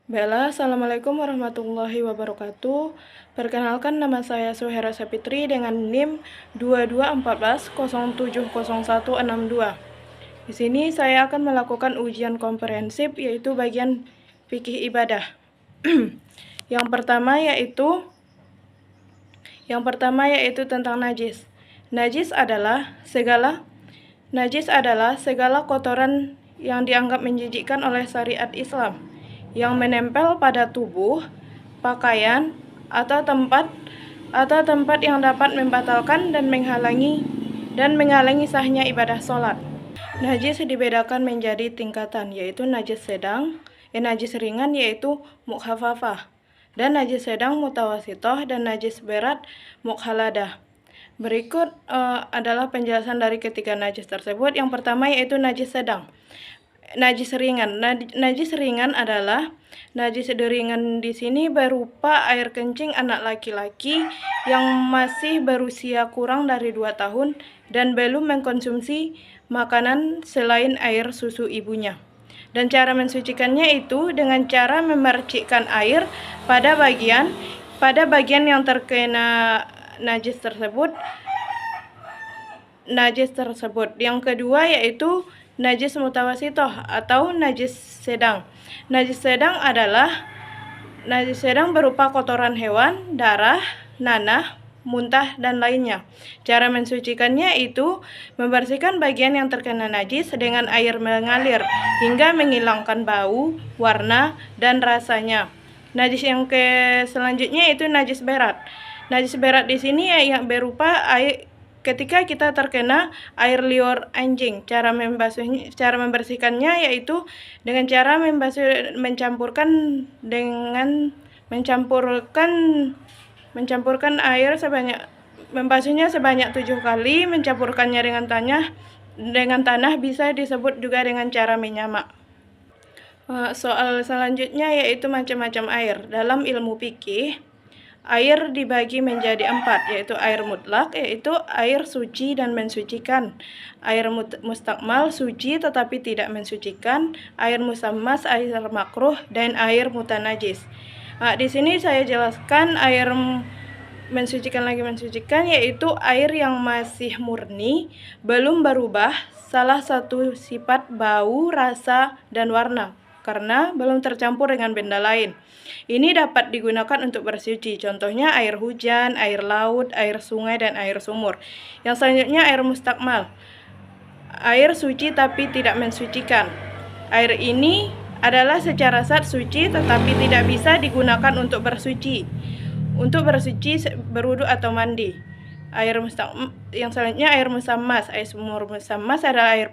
Bella, Assalamualaikum warahmatullahi wabarakatuh. Perkenalkan, nama saya Suhera Sapitri dengan NIM 2214070162. Di sini saya akan melakukan ujian komprehensif, yaitu bagian fikih ibadah. Yang pertama yaitu tentang najis. Najis adalah segala kotoran yang dianggap menjijikkan oleh syariat Islam, yang menempel pada tubuh, pakaian, atau tempat yang dapat membatalkan dan menghalangi sahnya ibadah sholat. Najis dibedakan menjadi tingkatan, yaitu najis ringan yaitu mukhafafah, dan najis sedang mutawasitoh, dan najis berat mukhaladah. Berikut adalah penjelasan dari ketiga najis tersebut. Yang pertama yaitu najis sedang. Najis ringan. Najis ringan adalah najis ringan di sini berupa air kencing anak laki-laki yang masih berusia kurang dari 2 tahun dan belum mengkonsumsi makanan selain air susu ibunya. Dan cara mensucikannya itu dengan cara memercikkan air pada bagian yang terkena najis tersebut. Yang kedua yaitu najis mutawasitoh atau najis sedang. Najis sedang berupa kotoran hewan, darah, nanah, muntah, dan lainnya. Cara mensucikannya itu membersihkan bagian yang terkena najis dengan air mengalir hingga menghilangkan bau, warna, dan rasanya. Najis yang selanjutnya itu najis berat. Najis berat di sini yang berupa air ketika kita terkena air liur anjing. Cara membersihkannya yaitu dengan cara mencampurkan air membasuhnya sebanyak 7 kali, mencampurkannya dengan tanah bisa disebut juga dengan cara menyamak. Soal selanjutnya yaitu macam-macam air. Dalam ilmu fikih, air dibagi menjadi 4, yaitu air mutlak, yaitu air suci dan mensucikan. Air mustakmal, suci tetapi tidak mensucikan. Air musammas, air makruh, dan air mutanajis. Di sini saya jelaskan air mensucikan yaitu air yang masih murni, belum berubah salah satu sifat bau, rasa, dan warna, karena belum tercampur dengan benda lain. Ini dapat digunakan untuk bersuci, contohnya air hujan, air laut, air sungai, dan air sumur. Yang selanjutnya air mustakmal, air suci tapi tidak mensucikan. Air ini adalah secara zat suci tetapi tidak bisa digunakan untuk bersuci, berwudu atau mandi. Yang selanjutnya air musammas. Air sumur musammas adalah air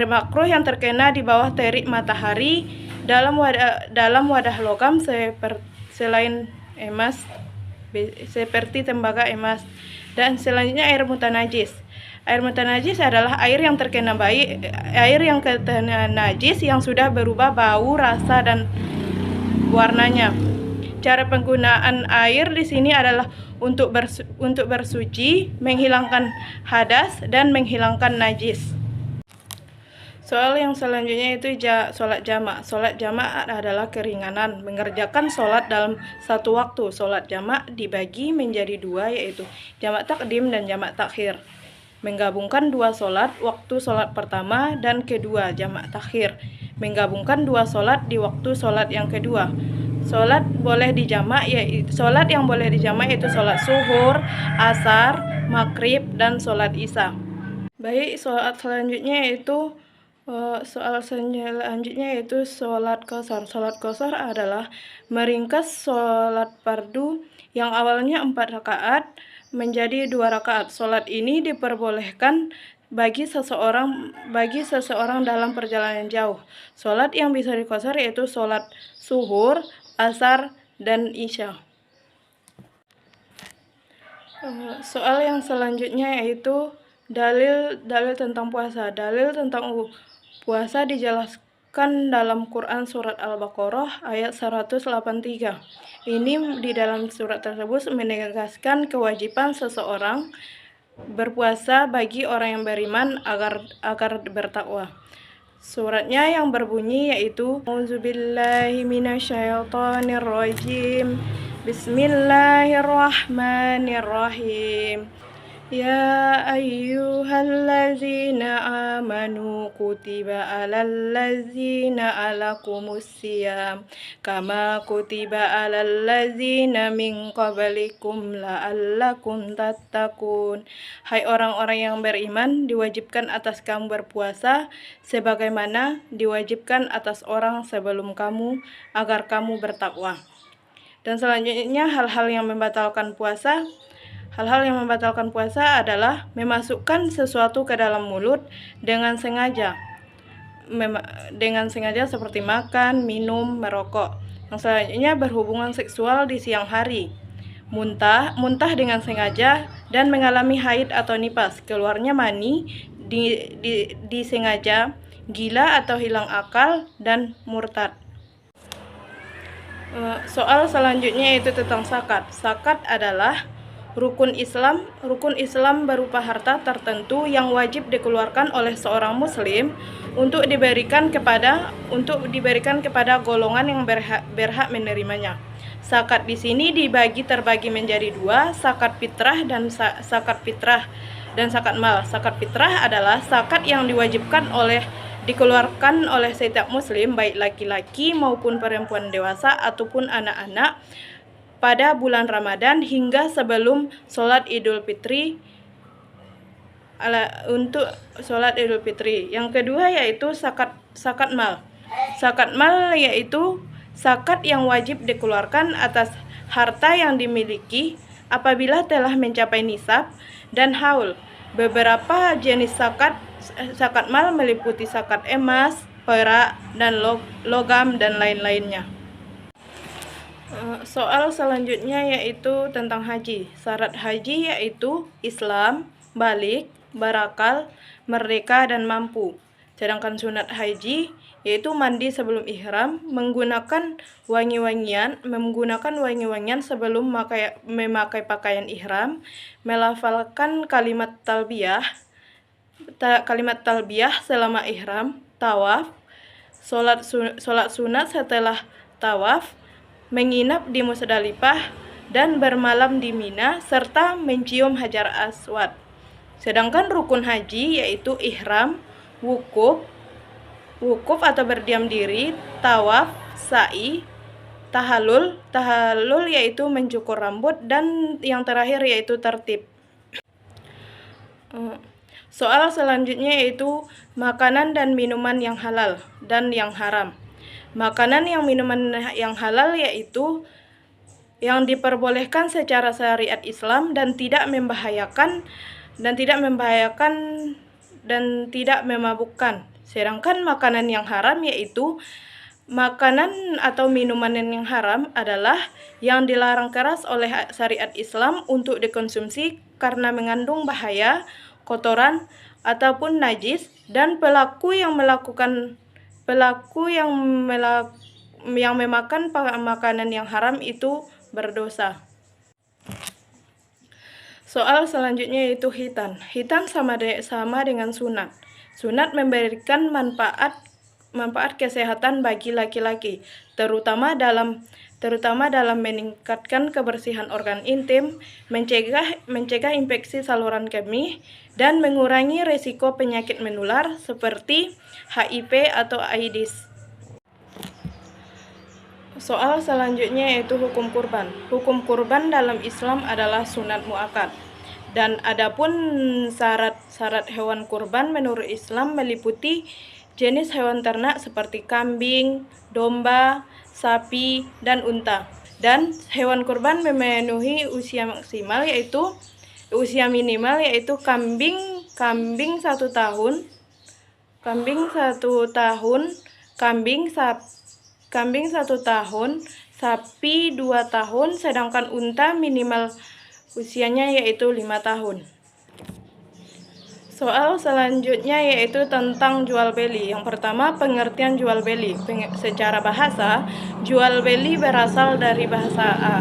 makruh yang terkena di bawah terik matahari dalam wadah logam selain emas, seperti tembaga emas. Dan selanjutnya air mutanajis. Air mutanajis adalah air yang terkena najis yang sudah berubah bau, rasa, dan warnanya. Cara penggunaan air di sini adalah untuk bersuci, menghilangkan hadas, dan menghilangkan najis. Soal yang selanjutnya itu sholat jamak. Sholat jamak adalah keringanan mengerjakan sholat dalam satu waktu. Sholat jamak dibagi menjadi 2, yaitu jamak takdim dan jamak takhir. Menggabungkan 2 sholat, waktu sholat pertama dan kedua, jamak takhir. Menggabungkan 2 sholat di waktu sholat yang kedua. Sholat yang boleh dijamak yaitu sholat zuhur, asar, maghrib, dan sholat isya. Baik, soal selanjutnya yaitu sholat qashar. Sholat qashar adalah meringkas sholat fardu yang awalnya 4 rakaat menjadi 2 rakaat. Sholat ini diperbolehkan bagi seseorang dalam perjalanan jauh. Sholat yang bisa diqashar yaitu sholat zuhur, asar, dan isya. Soal yang selanjutnya yaitu dalil tentang puasa. Dalil tentang puasa dijelaskan dalam Quran surat Al-Baqarah ayat 183. Ini di dalam surat tersebut menegaskan kewajiban seseorang berpuasa bagi orang yang beriman agar bertakwa. Suratnya yang berbunyi yaitu Auzubillahi minasyaitonirrajim. Bismillahirrahmanirrahim. Ya ayyuhallazina amanu kutiba alal ladzina alakumusiyam kama kutiba alal ladzina min qablikum la'allakum tattaqun. Hai orang-orang yang beriman, diwajibkan atas kamu berpuasa sebagaimana diwajibkan atas orang sebelum kamu agar kamu bertakwa. Dan selanjutnya hal-hal yang membatalkan puasa. Hal-hal yang membatalkan puasa adalah memasukkan sesuatu ke dalam mulut dengan sengaja. Dengan sengaja seperti makan, minum, merokok. Yang selanjutnya berhubungan seksual di siang hari. Muntah dengan sengaja dan mengalami haid atau nifas. Keluarnya mani disengaja, gila atau hilang akal, dan murtad. Soal selanjutnya yaitu tentang zakat. Zakat adalah rukun Islam berupa harta tertentu yang wajib dikeluarkan oleh seorang muslim untuk diberikan kepada golongan yang berhak menerimanya. Zakat di sini terbagi menjadi dua, zakat fitrah dan zakat mal. Zakat fitrah adalah zakat yang dikeluarkan oleh setiap muslim, baik laki-laki maupun perempuan dewasa ataupun anak-anak, pada bulan Ramadan hingga sebelum sholat Idul Fitri. Untuk sholat Idul Fitri. Yang kedua yaitu zakat mal. Zakat mal yaitu zakat yang wajib dikeluarkan atas harta yang dimiliki apabila telah mencapai nisab dan haul. Beberapa jenis zakat mal meliputi zakat emas, perak, dan logam dan lain-lainnya. Soal selanjutnya yaitu tentang haji. Syarat haji yaitu Islam, balik, berakal, merdeka, dan mampu. Sedangkan sunat haji yaitu mandi sebelum ihram, menggunakan wangi-wangian sebelum memakai pakaian ihram, melafalkan kalimat talbiyah selama ihram, tawaf, sholat sunat setelah tawaf, menginap di Musdalifah dan bermalam di Mina, serta mencium Hajar Aswad. Sedangkan rukun haji yaitu ihram, wukuf atau berdiam diri, tawaf, sa'i, tahallul yaitu mencukur rambut, dan yang terakhir yaitu tertib. Soal selanjutnya yaitu makanan dan minuman yang halal dan yang haram. Makanan yang minuman yang halal yaitu yang diperbolehkan secara syariat Islam dan tidak membahayakan dan tidak memabukkan. Sedangkan makanan yang haram yaitu makanan atau minuman yang haram adalah yang dilarang keras oleh syariat Islam untuk dikonsumsi karena mengandung bahaya, kotoran, ataupun najis, dan pelaku yang memakan makanan yang haram itu berdosa. Soal selanjutnya yaitu hitan. Hitan sama dengan sunat. Sunat memberikan manfaat kesehatan bagi laki-laki, terutama dalam meningkatkan kebersihan organ intim, mencegah infeksi saluran kemih, dan mengurangi risiko penyakit menular seperti HIV atau AIDS. Soal selanjutnya yaitu hukum kurban. Hukum kurban dalam Islam adalah sunat muakkad. Dan adapun syarat hewan kurban menurut Islam meliputi jenis hewan ternak seperti kambing, domba, sapi, dan unta. Dan hewan kurban memenuhi usia minimal yaitu kambing 1 tahun, kambing 1 tahun, sapi 2 tahun, sedangkan unta minimal usianya yaitu 5 tahun. Soal selanjutnya yaitu tentang jual beli. Yang pertama, pengertian jual beli. Secara bahasa, jual beli berasal dari bahasa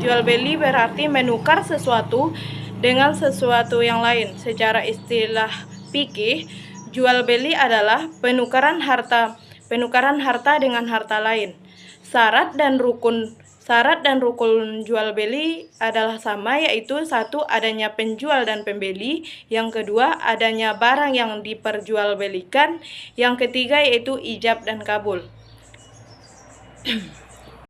jual beli berarti menukar sesuatu dengan sesuatu yang lain. Secara istilah fikih, Jual beli adalah penukaran harta dengan harta lain. Syarat dan rukun jual beli adalah sama, yaitu satu, adanya penjual dan pembeli, yang kedua, adanya barang yang diperjualbelikan, yang ketiga yaitu ijab dan kabul.